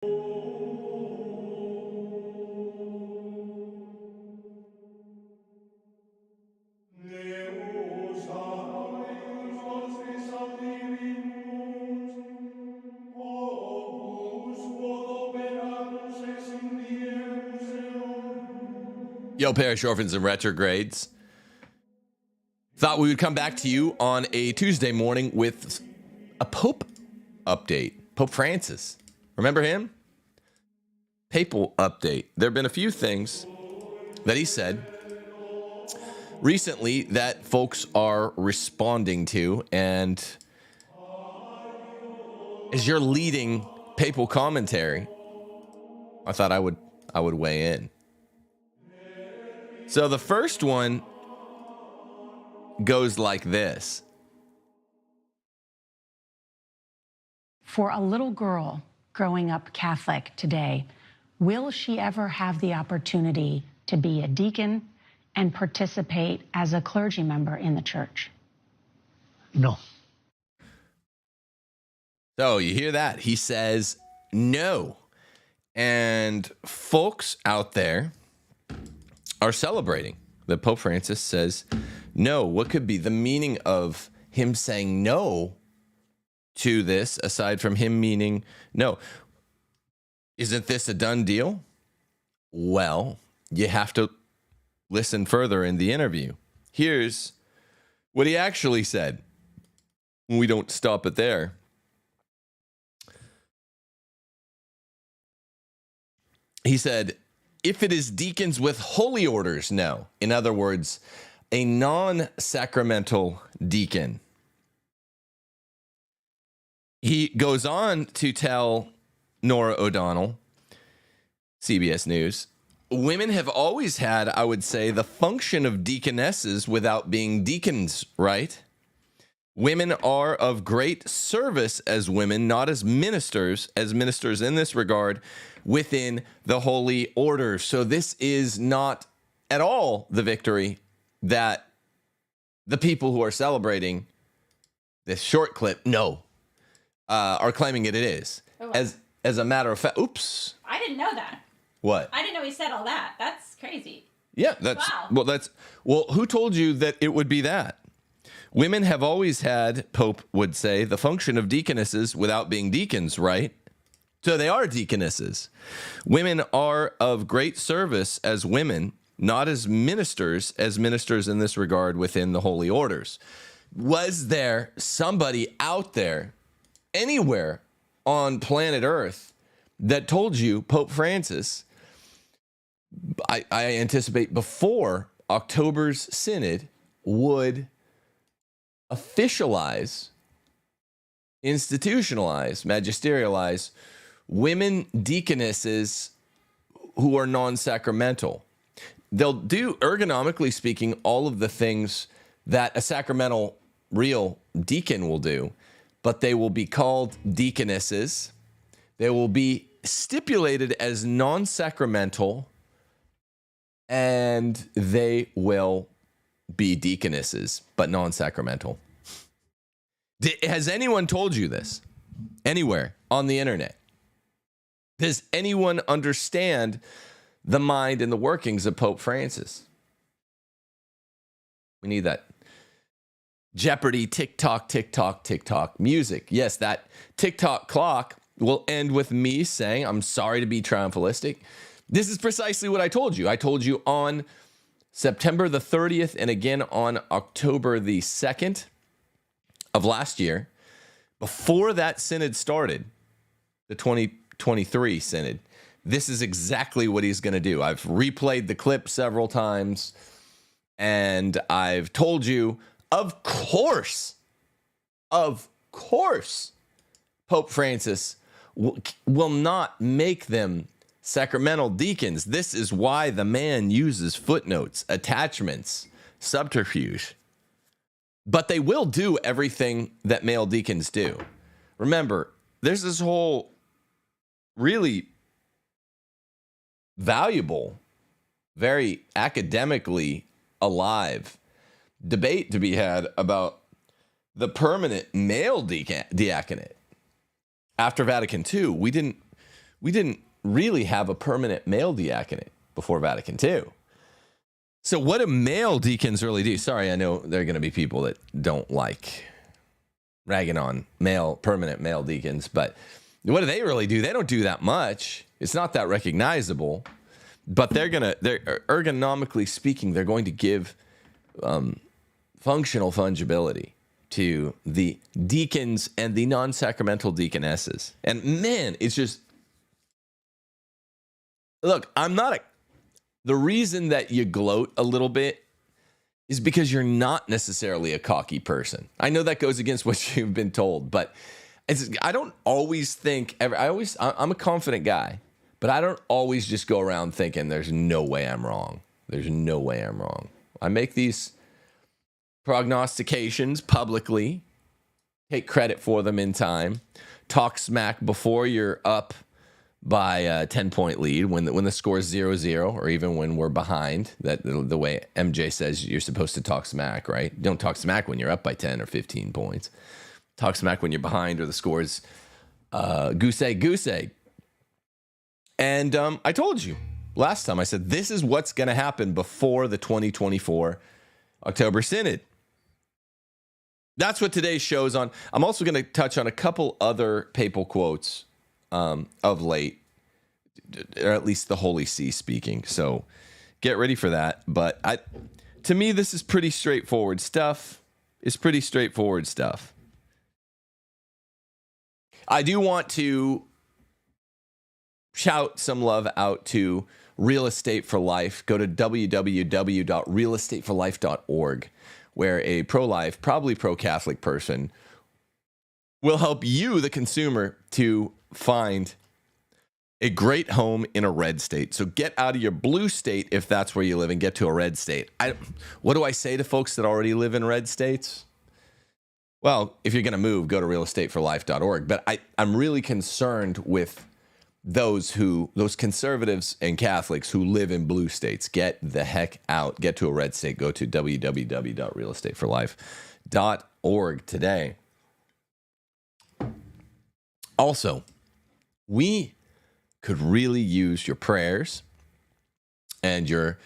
Yo, parish orphans and retrogrades. Thought we would come back to you on a Tuesday morning with a Pope update. Pope Francis. Remember him? Papal update. There have been a few things that he said recently that folks are responding to, and as you're leading papal commentary, I thought I would weigh in. So the first one goes like this. For a little girl growing up Catholic today, will she ever have the opportunity to be a deacon and participate as a clergy member in the church? No. So you hear that? He says no. And folks out there are celebrating that Pope Francis says no. What could be the meaning of him saying no to this, aside from him meaning no? Isn't this a done deal? Well, you have to listen further in the interview. Here's what he actually said. We don't stop it there. He said, if it is deacons with holy orders, no. In other words, a non-sacramental deacon. He goes on to tell Nora O'Donnell, CBS News, women have always had, I would say, the function of deaconesses without being deacons, right? Women are of great service as women, not as ministers in this regard within the holy order. So this is not at all the victory that the people who are celebrating this short clip, are claiming it is. Oh, as a matter of fact, oops. I didn't know that. What? I didn't know he said all that. That's crazy. Yeah, Wow. Who told you that it would be that? Women have always had, Pope would say, the function of deaconesses without being deacons, right? So they are deaconesses. Women are of great service as women, not as ministers in this regard within the holy orders. Was there somebody out there, anywhere on planet Earth, that told you Pope Francis, I anticipate before October's synod, would officialize, institutionalize, magisterialize women deaconesses who are non-sacramental? They'll do, ergonomically speaking, all of the things that a sacramental real deacon will do, but they will be called deaconesses. They will be stipulated as non-sacramental, and they will be deaconesses, but non-sacramental. Has anyone told you this anywhere on the internet? Does anyone understand the mind and the workings of Pope Francis? We need that Jeopardy tick-tock, tick-tock, tick-tock music. Yes, that tick-tock clock will end with me saying, I'm sorry to be triumphalistic. This is precisely what I told you. I told you on September the 30th and again on October the 2nd of last year, before that synod started, the 2023 synod, this is exactly what he's going to do. I've replayed the clip several times, and I've told you, of course, Pope Francis will not make them sacramental deacons. This is why the man uses footnotes, attachments, subterfuge. But they will do everything that male deacons do. Remember, there's this whole really valuable, very academically alive debate to be had about the permanent male diaconate. After Vatican II, we we didn't really have a permanent male diaconate before Vatican II. So what do male deacons really do? Sorry, I know there are going to be people that don't like ragging on permanent male deacons, but what do they really do? They don't do that much. It's not that recognizable, but they're ergonomically speaking, they're going to give functional fungibility to the deacons and the non-sacramental deaconesses. And man, it's just, look, the reason that you gloat a little bit is because you're not necessarily a cocky person. I know that goes against what you've been told, but I don't always think, I'm a confident guy, but I don't always just go around thinking there's no way I'm wrong. There's no way I'm wrong. I make these prognostications publicly, take credit for them in time, talk smack before you're up by a 10-point lead, when the score is 0-0, or even when we're behind. That the way MJ says you're supposed to talk smack, right? Don't talk smack when you're up by 10 or 15 points. Talk smack when you're behind or the score's goose egg. And I told you last time, I said, this is what's going to happen before the 2024 October Synod. That's what today's show is on. I'm also going to touch on a couple other papal quotes of late, or at least the Holy See speaking. So get ready for that. But to me, this is pretty straightforward stuff. It's pretty straightforward stuff. I do want to shout some love out to Real Estate for Life. Go to www.realestateforlife.org, where a pro-life, probably pro-Catholic person will help you, the consumer, to find a great home in a red state. So get out of your blue state if that's where you live and get to a red state. What do I say to folks that already live in red states? Well, if you're going to move, go to realestateforlife.org. But I'm really concerned with those conservatives and Catholics who live in blue states. Get the heck out. Get to a red state. Go to www.realestateforlife.org today. Also, we could really use your prayers and your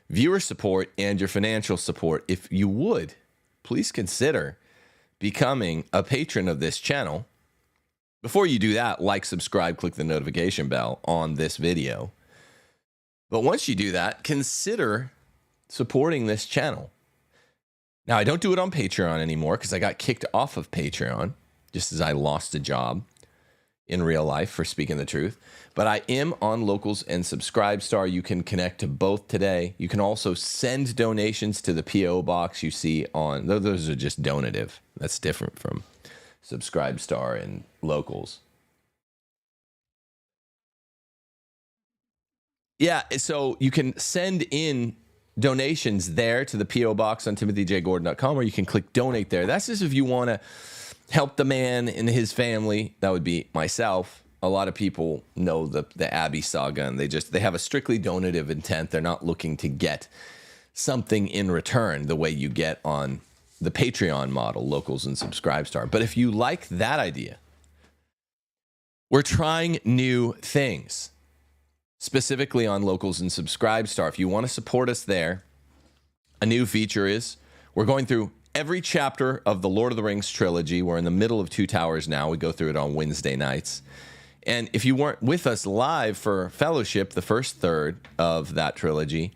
viewer support and your financial support. If you would, please consider becoming a patron of this channel. Before you do that, like, subscribe, click the notification bell on this video. But once you do that, consider supporting this channel. Now, I don't do it on Patreon anymore because I got kicked off of Patreon, just as I lost a job in real life for speaking the truth. But I am on Locals and Subscribestar. You can connect to both today. You can also send donations to the P.O. box you see on, those are just donative. That's different from Subscribestar and Locals. Yeah, so you can send in donations there to the P.O. box on timothyjgordon.com, or you can click donate there. That's just if you want to help the man and his family. That would be myself. A lot of people know the Abbey saga, and they have a strictly donative intent. They're not looking to get something in return the way you get on the Patreon model, Locals and Subscribestar. But if you like that idea, we're trying new things, specifically on Locals and Subscribestar. If you want to support us there, a new feature is we're going through every chapter of the Lord of the Rings trilogy. We're in the middle of Two Towers now. We go through it on Wednesday nights. And if you weren't with us live for Fellowship, the first third of that trilogy,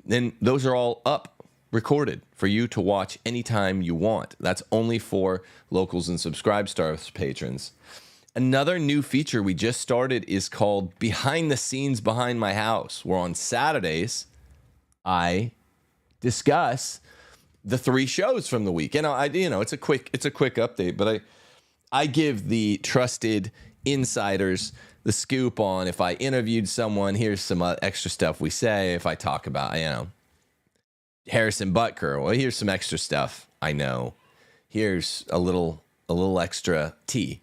then those are all up, recorded for you to watch anytime you want. That's only for Locals and Subscribestar patrons. Another new feature we just started is called Behind the Scenes Behind My House, where on Saturdays, I discuss the 3 shows from the week. And it's a quick update, but I give the trusted insiders the scoop on if I interviewed someone. Here's some extra stuff we say. If I talk about, Harrison Butker, well, here's some extra stuff I know. Here's a little extra tea,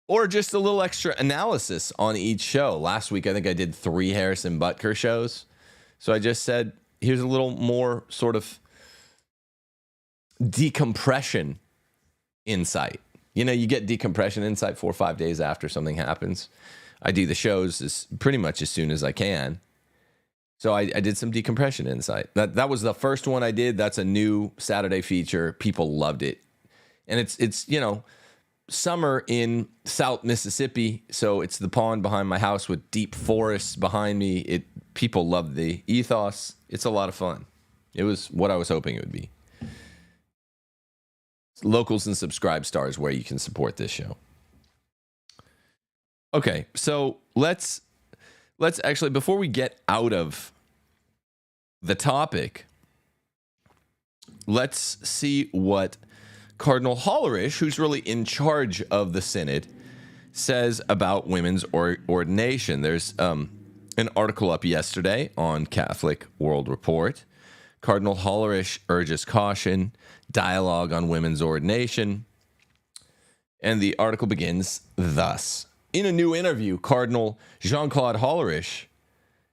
or just a little extra analysis on each show. Last week, I think I did 3 Harrison Butker shows. So I just said, here's a little more sort of decompression insight. You get decompression insight 4 or 5 days after something happens. I do the shows pretty much as soon as I can. So I did some decompression insight. That was the first one I did. That's a new Saturday feature. People loved it. And it's summer in South Mississippi, so it's the pond behind my house with deep forests behind me. People loved the ethos. It's a lot of fun. It was what I was hoping it would be. Locals and subscribe stars where you can support this show. Okay, so let's actually, before we get out of the topic, let's see what Cardinal Hollerich, who's really in charge of the synod, says about women's ordination. There's an article up yesterday on Catholic World Report. Cardinal Hollerich urges caution, dialogue on women's ordination. And the article begins thus. In a new interview, Cardinal Jean-Claude Hollerich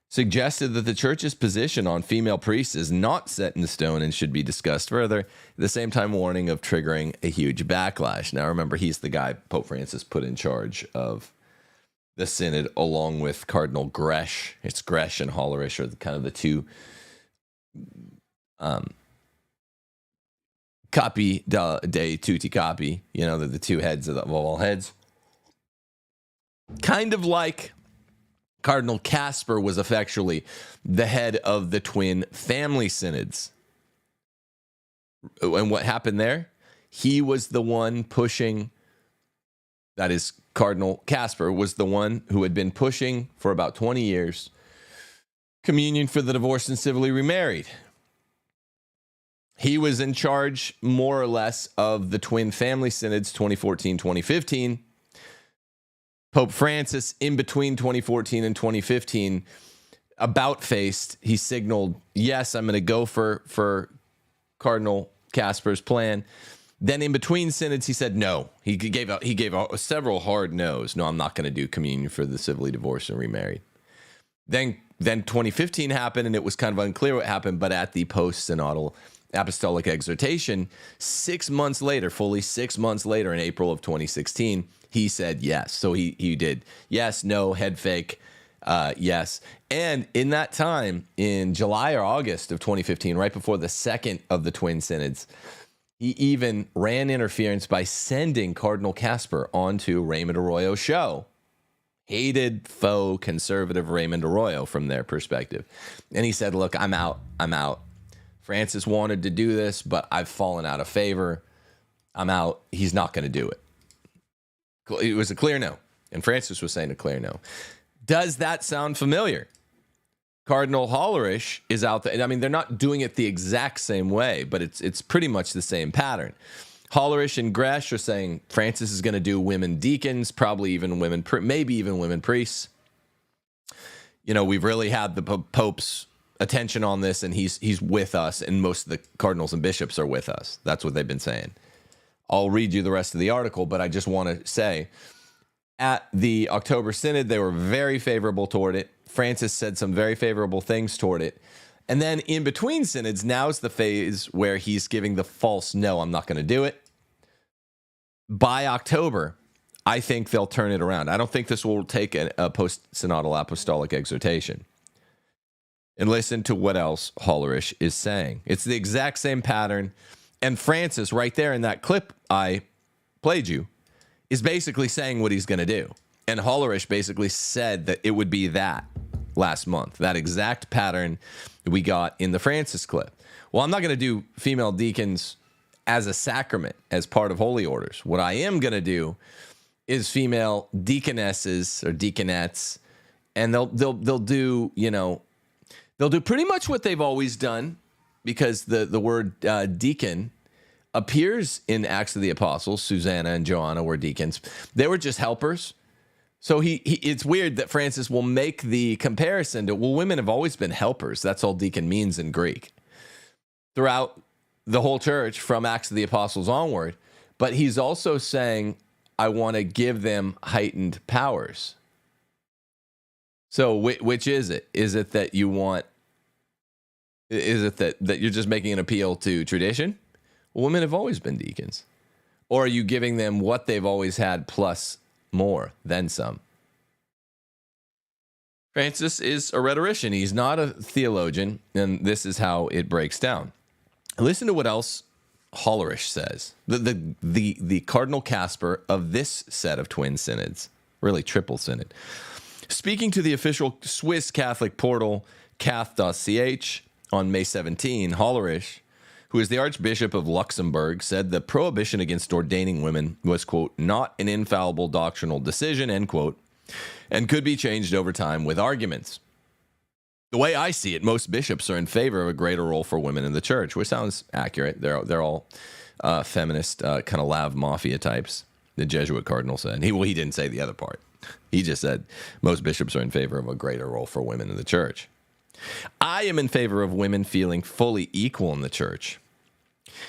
suggested that the church's position on female priests is not set in stone and should be discussed further, at the same time warning of triggering a huge backlash. Now, remember, he's the guy Pope Francis put in charge of the synod, along with Cardinal Gresh. It's Gresh and Hollerich are kind of the two capi de tutti capi, the two heads of all heads. Kind of like Cardinal Casper was effectually the head of the twin family synods. And what happened there? He was the one pushing, that is, Cardinal Casper was the one who had been pushing for about 20 years communion for the divorced and civilly remarried. He was in charge, more or less, of the twin family synods 2014-2015. Pope Francis, in between 2014 and 2015, about-faced, he signaled, yes, I'm going to go for Cardinal Casper's plan. Then in between synods, he said no. He gave out several hard no's. No, I'm not going to do communion for the civilly divorced and remarried. Then 2015 happened, and it was kind of unclear what happened, but at the post-synodal apostolic exhortation, 6 months later, fully 6 months later, in April of 2016, he said yes. So he did yes, no, head fake, yes. And in that time, in July or August of 2015, right before the second of the twin synods, he even ran interference by sending Cardinal Casper onto Raymond Arroyo's show. Hated, faux, conservative Raymond Arroyo from their perspective. And he said, look, I'm out. Francis wanted to do this, but I've fallen out of favor. I'm out. He's not going to do it. It was a clear no. And Francis was saying a clear no. Does that sound familiar? Cardinal Hollerich is out there. I mean, they're not doing it the exact same way, but it's pretty much the same pattern. Hollerich and Gresh are saying Francis is going to do women deacons, probably even women, maybe even women priests. We've really had the Pope's attention on this, and he's with us, and most of the cardinals and bishops are with us. That's what they've been saying. I'll read you the rest of the article, but I just want to say, at the October Synod, they were very favorable toward it. Francis said some very favorable things toward it. And then in between synods, now's the phase where he's giving the false no, I'm not going to do it. By October, I think they'll turn it around. I don't think this will take a post-synodal apostolic exhortation. And listen to what else Hollerich is saying. It's the exact same pattern. And Francis, right there in that clip I played you, is basically saying what he's going to do. And Hollerich basically said that it would be that last month, that exact pattern we got in the Francis clip. Well, I'm not going to do female deacons as a sacrament, as part of holy orders. What I am going to do is female deaconesses or deaconettes, and they'll do, they'll do pretty much what they've always done, because the word deacon appears in Acts of the Apostles. Susanna and Joanna were deacons. They were just helpers. So it's weird that Francis will make the comparison to, well, women have always been helpers. That's all deacon means in Greek. Throughout the whole church, from Acts of the Apostles onward. But he's also saying, I want to give them heightened powers. So which is it? Is it that you want, is it that you're just making an appeal to tradition? Well, women have always been deacons. Or are you giving them what they've always had plus more than some? Francis is a rhetorician. He's not a theologian, and this is how it breaks down. Listen to what else Hollerich says, the Cardinal Casper of this set of twin synods, really triple synod. Speaking to the official Swiss Catholic portal, cath.ch, on May 17, Hollerich, who is the Archbishop of Luxembourg, said the prohibition against ordaining women was, quote, not an infallible doctrinal decision, end quote, and could be changed over time with arguments. The way I see it, most bishops are in favor of a greater role for women in the church, which sounds accurate. They're all feminist, kind of Lav mafia types, the Jesuit cardinal said. He didn't say the other part. He just said most bishops are in favor of a greater role for women in the church. I am in favor of women feeling fully equal in the church.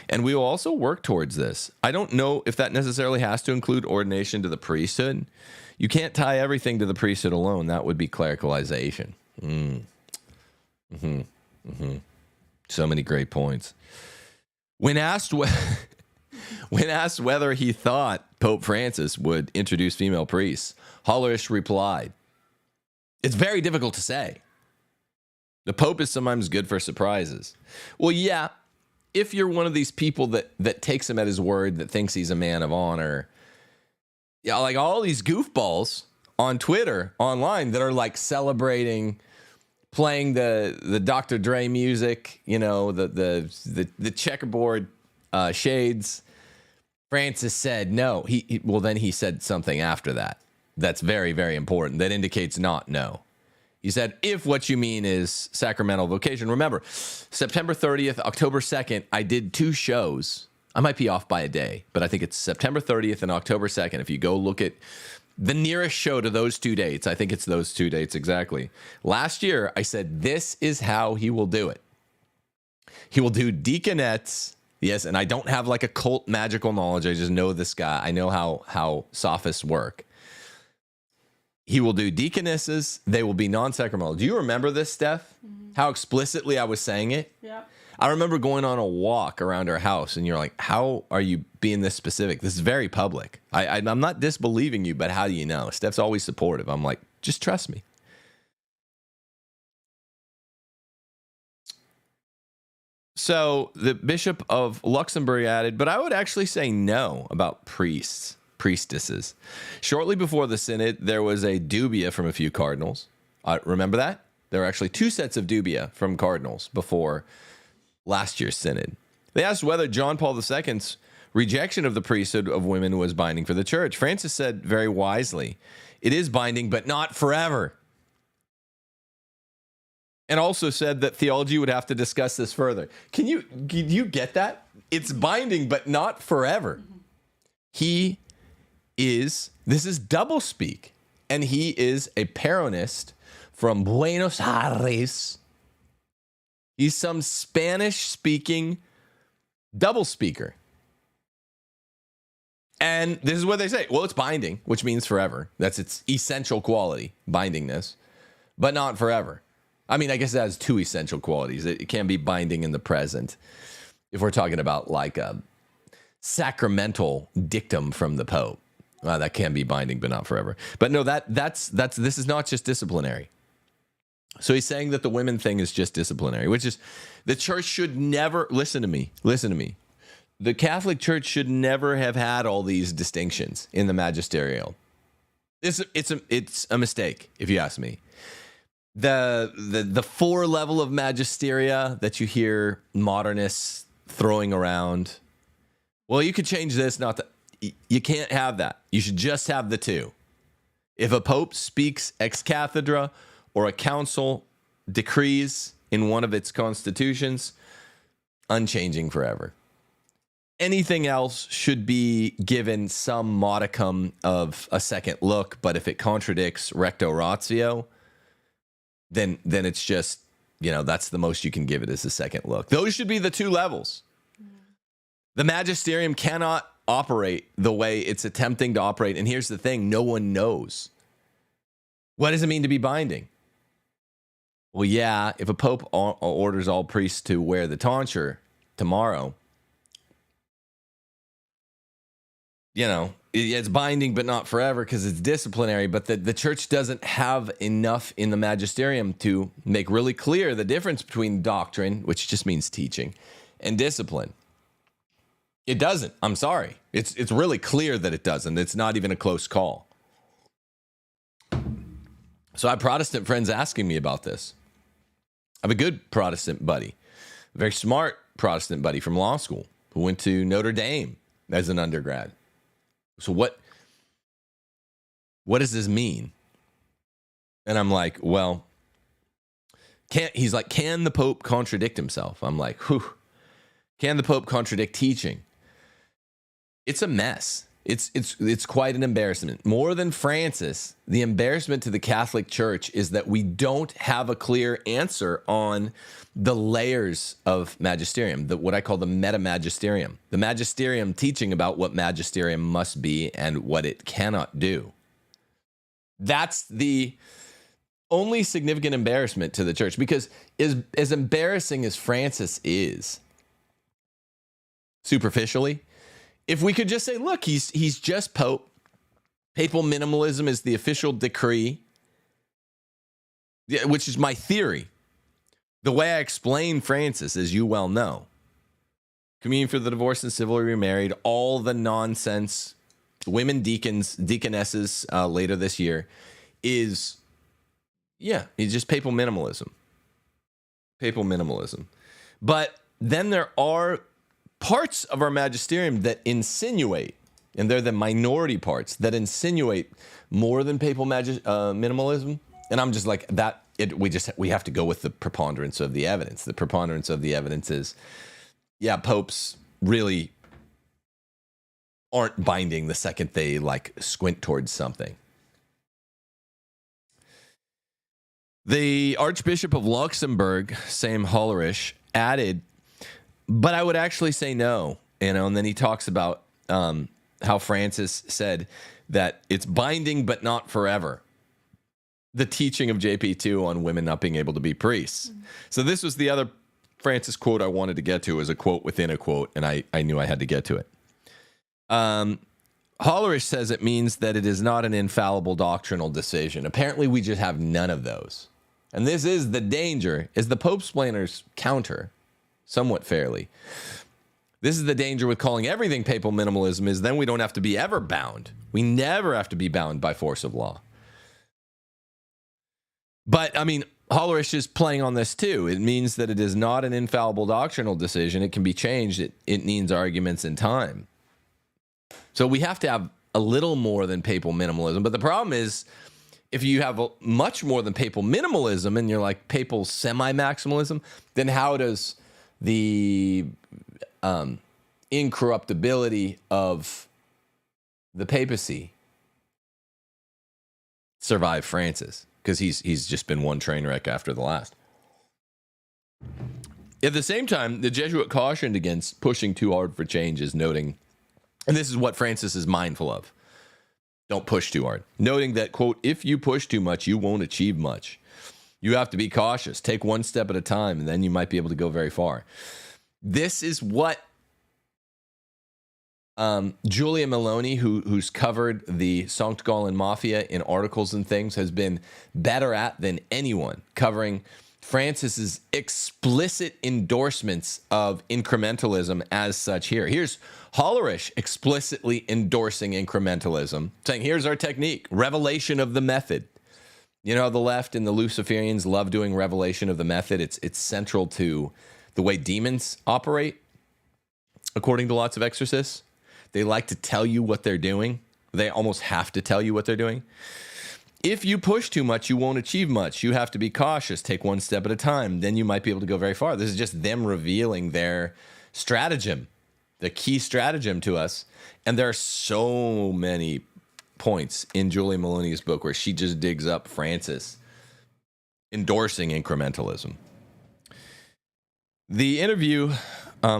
And we will also work towards this. I don't know if that necessarily has to include ordination to the priesthood. You can't tie everything to the priesthood alone. That would be clericalization. So many great points. When asked whether he thought Pope Francis would introduce female priests, Hollerich replied, "It's very difficult to say. The Pope is sometimes good for surprises." Well, yeah, if you're one of these people that takes him at his word, that thinks he's a man of honor, yeah, like all these goofballs on Twitter, online, that are like celebrating, playing the Dr. Dre music, you know, the checkerboard shades. Francis said no. Then he said something after that that's very, very important, that indicates not no. He said, if what you mean is sacramental vocation. Remember, September 30th, October 2nd, I did 2 shows. I might be off by a day, but I think it's September 30th and October 2nd. If you go look at the nearest show to those 2 dates, I think it's those 2 dates exactly. Last year, I said, this is how he will do it. He will do deaconettes. Yes, and I don't have like a cult magical knowledge. I just know this guy. I know how sophists work. He will do deaconesses. They will be non-sacramental. Do you remember this, Steph? Mm-hmm. How explicitly I was saying it? Yeah. I remember going on a walk around our house, and you're like, how are you being this specific? This is very public. I'm not disbelieving you, but how do you know? Steph's always supportive. I'm like, just trust me. So the Bishop of Luxembourg added, but I would actually say no about priestesses. Shortly before the synod, there was a dubia from a few cardinals. Remember that? There were actually 2 sets of dubia from cardinals before last year's synod. They asked whether John Paul II's rejection of the priesthood of women was binding for the church. Francis said very wisely, it is binding, but not forever. And also said that theology would have to discuss this further. Can you get that? It's binding, but not forever. This is doublespeak, and he is a Peronist from Buenos Aires. He's some Spanish-speaking double speaker. And this is what they say. Well, it's binding, which means forever. That's its essential quality, bindingness, but not forever. I mean, I guess it has 2 essential qualities. It can be binding in the present, if we're talking about like a sacramental dictum from the Pope. That can be binding, but not forever. But no, this is not just disciplinary. So he's saying that the women thing is just disciplinary, which is the church should never, listen to me. The Catholic Church should never have had all these distinctions in the Magisterial. It's a mistake, if you ask me. The 4 level of magisteria that you hear modernists throwing around. Well, you could change this, not that. You can't have that. You should just have the 2. If a pope speaks ex cathedra or a council decrees in one of its constitutions, unchanging forever. Anything else should be given some modicum of a second look, but if it contradicts recto ratio, then it's just, that's the most you can give it as a second look. Those should be the 2 levels. The magisterium cannot operate the way it's attempting to operate. And here's the thing, no one knows. What does it mean to be binding? Well, yeah, if a pope orders all priests to wear the tonsure tomorrow, it's binding but not forever because it's disciplinary, but the church doesn't have enough in the magisterium to make really clear the difference between doctrine, which just means teaching, and discipline. It doesn't. I'm sorry. It's really clear that it doesn't. It's not even a close call. So I have Protestant friends asking me about this. I have a good Protestant buddy, a very smart Protestant buddy from law school who went to Notre Dame as an undergrad. So what does this mean? And I'm like, well, he's like, can the Pope contradict himself? I'm like, whew, can the Pope contradict teaching? It's a mess. It's quite an embarrassment. More than Francis, the embarrassment to the Catholic Church is that we don't have a clear answer on the layers of magisterium, what I call the meta-magisterium. The magisterium teaching about what magisterium must be and what it cannot do. That's the only significant embarrassment to the church, because as embarrassing as Francis is, superficially, if we could just say, look, he's just Pope. Papal minimalism is the official decree, which is my theory. The way I explain Francis, as you well know, communion for the divorced and civilly remarried, all the nonsense, women deaconesses later this year, it's just papal minimalism. Papal minimalism. But then there are parts of our magisterium that insinuate, and they're the minority parts that insinuate more than papal minimalism. And I'm just like, we have to go with the preponderance of the evidence. The preponderance of the evidence is, popes really aren't binding the second they squint towards something. The Archbishop of Luxembourg, same Hollerich, added, but I would actually say no, and then he talks about how Francis said that it's binding but not forever. The teaching of JP2 on women not being able to be priests. Mm-hmm. So this was the other Francis quote I wanted to get to, as a quote within a quote, and I knew I had to get to it. Hollerich says it means that it is not an infallible doctrinal decision. Apparently we just have none of those. And this is the danger, as the Pope-splainers counter somewhat fairly. This is the danger with calling everything papal minimalism, is then we don't have to be ever bound. We never have to be bound by force of law. But, I mean, Hollerich is playing on this too. It means that it is not an infallible doctrinal decision. It can be changed. It needs arguments and time. So we have to have a little more than papal minimalism. But the problem is, if you have much more than papal minimalism and you're like papal semi-maximalism, then how does the incorruptibility of the papacy survive Francis? Because he's just been one train wreck after the last. At the same time, the Jesuit cautioned against pushing too hard for changes, noting, and this is what Francis is mindful of, don't push too hard, noting that, quote, if you push too much, you won't achieve much. You have to be cautious. Take one step at a time, and then you might be able to go very far. This is what Julia Maloney, who's covered the Sankt Gallen Mafia in articles and things, has been better at than anyone, covering Francis's explicit endorsements of incrementalism as such here. Here's Hollerich explicitly endorsing incrementalism, saying, here's our technique, revelation of the method. You know, the left and the Luciferians love doing revelation of the method. It's central to the way demons operate, according to lots of exorcists. They like to tell you what they're doing. They almost have to tell you what they're doing. If you push too much, you won't achieve much. You have to be cautious. Take one step at a time. Then you might be able to go very far. This is just them revealing their stratagem, the key stratagem to us. And there are so many points in Julia Maloney's book where she just digs up Francis endorsing incrementalism. The interview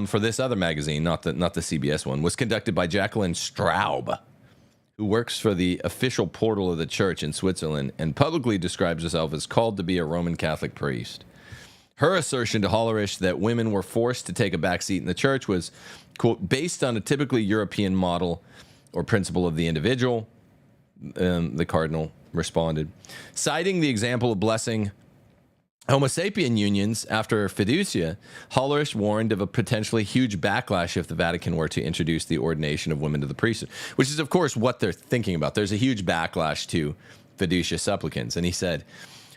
for this other magazine, not the CBS one, was conducted by Jacqueline Straub, who works for the official portal of the church in Switzerland and publicly describes herself as called to be a Roman Catholic priest. Her assertion to Hollerich that women were forced to take a back seat in the church was, quote, based on a typically European model or principle of the individual, the cardinal responded. Citing the example of blessing Homo sapien unions after fiducia, Hollerich warned of a potentially huge backlash if the Vatican were to introduce the ordination of women to the priesthood, which is, of course, what they're thinking about. There's a huge backlash to fiducia supplicans. And he said,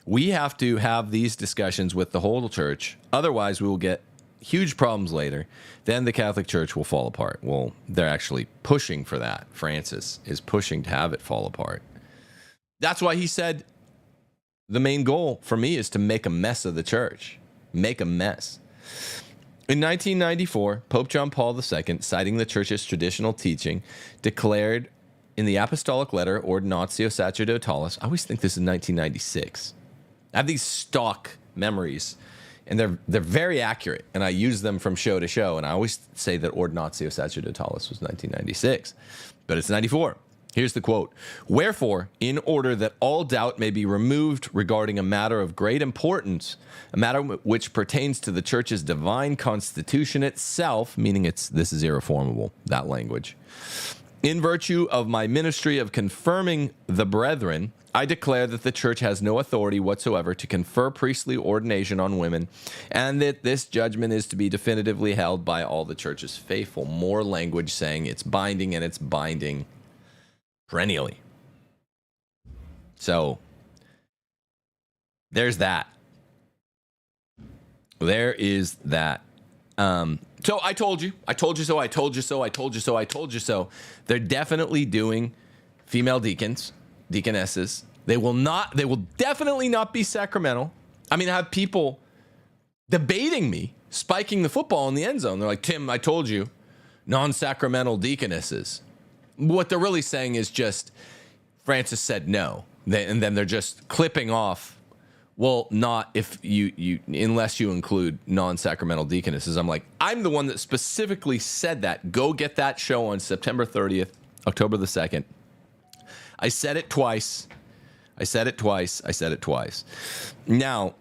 we have to have these discussions with the whole church. Otherwise, we will get huge problems later. Then the Catholic Church will fall apart. Well, they're actually pushing for that. Francis is pushing to have it fall apart. That's why he said, the main goal for me is to make a mess of the church. Make a mess. In 1994, Pope John Paul II, citing the church's traditional teaching, declared in the apostolic letter Ordinatio Sacerdotalis, I always think this is 1996. I have these stock memories, and they're very accurate, and I use them from show to show, and I always say that Ordinatio Sacerdotalis was 1996, but it's 94. Here's the quote. Wherefore, in order that all doubt may be removed regarding a matter of great importance, a matter which pertains to the church's divine constitution itself, meaning this is irreformable, that language. In virtue of my ministry of confirming the brethren, I declare that the church has no authority whatsoever to confer priestly ordination on women, and that this judgment is to be definitively held by all the church's faithful. More language saying it's binding, and it's binding perennially. So there's that. There is that. So I told you so, I told you so, I told you so, I told you so. They're definitely doing female deacons, deaconesses. They will definitely not be sacramental. I mean, I have people debating me, spiking the football in the end zone. They're like, Tim, I told you, non-sacramental deaconesses. What they're really saying is just Francis said no. And then they're just clipping off, well, not if you unless you include non-sacramental deaconesses. I'm like, I'm the one that specifically said that. Go get that show on September 30th, October the 2nd. I said it twice. I said it twice. I said it twice. Now,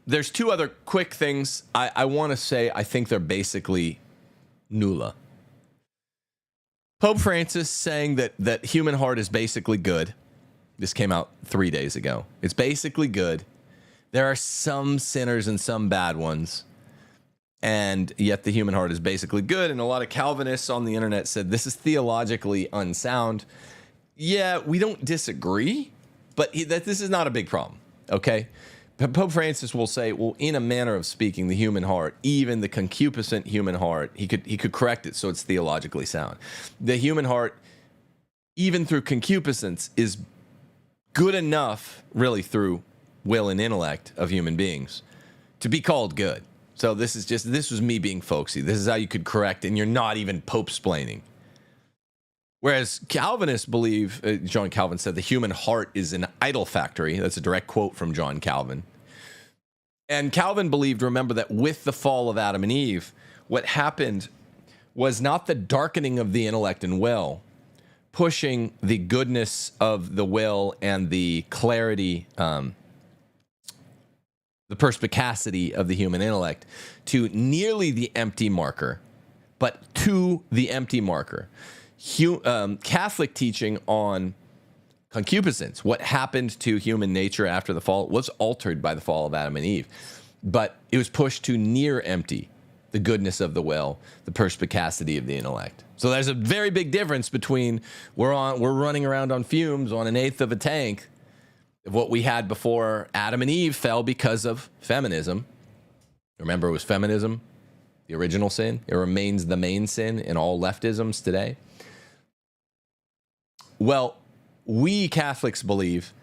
there's two other quick things I want to say. I think they're basically nulla. Pope Francis saying that human heart is basically good. This came out 3 days ago. It's basically good. There are some sinners and some bad ones, and yet the human heart is basically good. And a lot of Calvinists on the internet said this is theologically unsound. Yeah, we don't disagree, but that this is not a big problem, okay? Pope Francis will say, well, in a manner of speaking, the human heart, even the concupiscent human heart, he could correct it so it's theologically sound. The human heart, even through concupiscence, is good enough, really through will and intellect of human beings, to be called good. So this was me being folksy. This is how you could correct, and you're not even Pope-splaining. Whereas Calvinists believe, John Calvin said, the human heart is an idol factory. That's a direct quote from John Calvin. And Calvin believed, remember, that with the fall of Adam and Eve, what happened was not the darkening of the intellect and will, pushing the goodness of the will and the clarity, the perspicacity of the human intellect to nearly the empty marker, but to the empty marker. Catholic teaching on concupiscence, what happened to human nature after the fall, was altered by the fall of Adam and Eve, but it was pushed to near empty, the goodness of the will, the perspicacity of the intellect. So there's a very big difference between we're running around on fumes on an eighth of a tank of what we had before Adam and Eve fell because of feminism. Remember, it was feminism, the original sin. It remains the main sin in all leftisms today. Well, we Catholics believe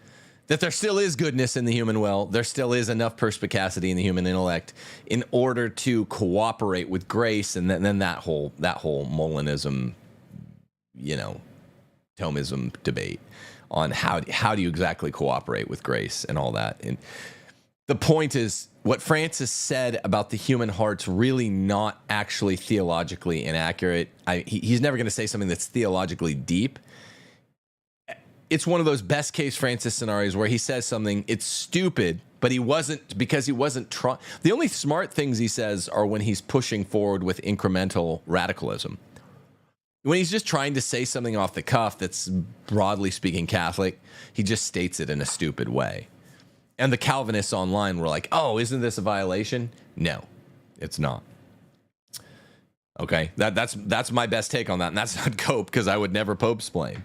that there still is goodness in the human will. There still is enough perspicacity in the human intellect in order to cooperate with grace, and then that whole Molinism, Thomism debate on how do you exactly cooperate with grace and all that. And the point is, what Francis said about the human heart's really not actually theologically inaccurate. He's never going to say something that's theologically deep. It's one of those best case Francis scenarios where he says something, it's stupid, but he wasn't trying. The only smart things he says are when he's pushing forward with incremental radicalism. when he's just trying to say something off the cuff that's broadly speaking Catholic, he just states it in a stupid way. And the Calvinists online were like, oh, isn't this a violation? No, it's not. Okay, that's my best take on that, and that's not Cope, because I would never Pope-splain.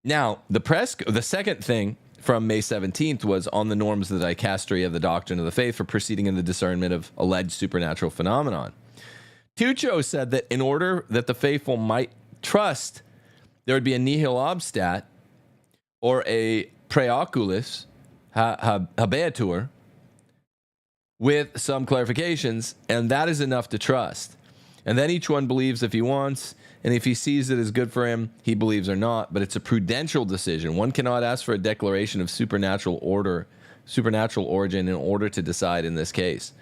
Now, the second thing from May 17th was on the norms of the dicastery of the doctrine of the faith for proceeding in the discernment of alleged supernatural phenomenon. Tuccio said that in order that the faithful might trust, there would be a nihil obstat or a preoculus habeatur with some clarifications, and that is enough to trust. And then each one believes if he wants, and if he sees it as good for him, he believes or not. But it's a prudential decision. One cannot ask for a declaration of supernatural origin in order to decide in this case,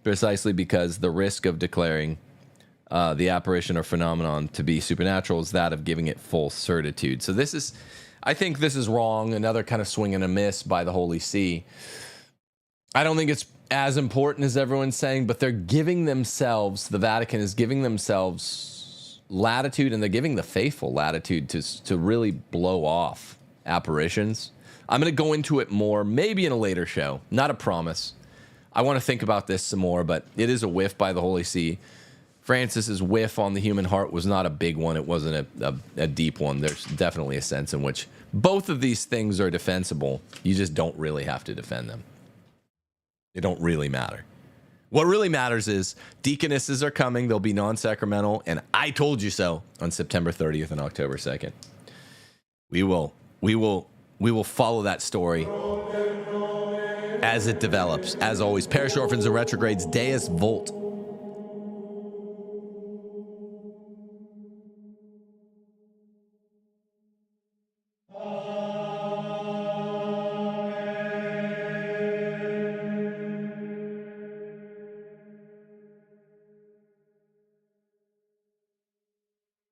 precisely because the risk of declaring the apparition or phenomenon to be supernatural is that of giving it full certitude. So I think this is wrong. Another kind of swing and a miss by the Holy See. I don't think it's as important as everyone's saying, but they're giving themselves, the Vatican is giving themselves latitude, and they're giving the faithful latitude to really blow off apparitions. I'm going to go into it more, maybe in a later show. Not a promise. I want to think about this some more, but it is a whiff by the Holy See. Francis's whiff on the human heart was not a big one. It wasn't a deep one. There's definitely a sense in which both of these things are defensible. You just don't really have to defend them. They don't really matter. What really matters is deaconesses are coming. They'll be non-sacramental, and I told you so on September 30th and October 2nd. We will follow that story as it develops. As always, Parish Orphans and Retrogrades, Deus Volt.